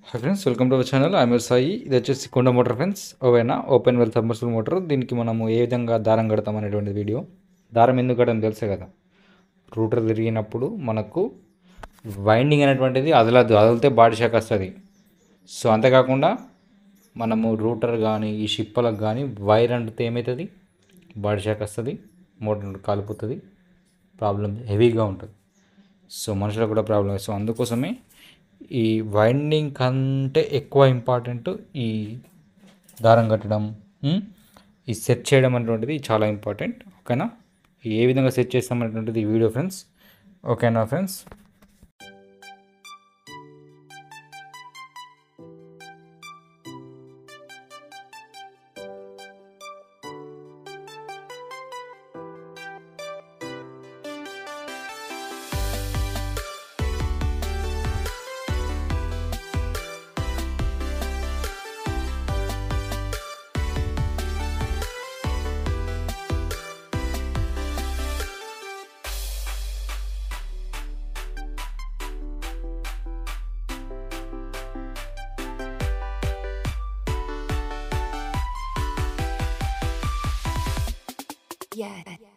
Hi friends, welcome to our channel. I'm your Sai. ఇది వచ్చేసి కొండ మోటార్ ఫ్రెండ్స్. ఓవేనా ఓపెన్ వెల్ సబ్మర్సిబుల్ మోటార్. దీనికి మనము ఏ విధంగా దారం కడతాం అనేటువంటి వీడియో. దారం ఎందుకు కడతాం తెలుసే కదా. రూటర్ తిరిగినప్పుడు మనకు వైండింగ్ అనేటువంటిది అదిలితే బాడీ షాక్ వస్తుంది. సో అంతేకాకుండా మనము రూటర్ కానీ ఈ షిప్పలకు కానీ వైర్ అంటితే ఏమవుతుంది, బాడీ షాక్ వస్తుంది, మోటార్ కాలిపోతుంది, ప్రాబ్లం హెవీగా ఉంటుంది. సో మనుషులకు కూడా ప్రాబ్లం. సో అందుకోసమే ఈ వైండింగ్ కంటే ఎక్కువ ఇంపార్టెంట్ ఈ దారం కట్టడం, ఈ సెట్ చేయడం అనేటువంటిది చాలా ఇంపార్టెంట్. ఓకేనా, ఏ విధంగా సెట్ చేస్తాం అనేటువంటిది ఈ వీడియో ఫ్రెండ్స్. ఓకేనా ఫ్రెండ్స్. Yeah.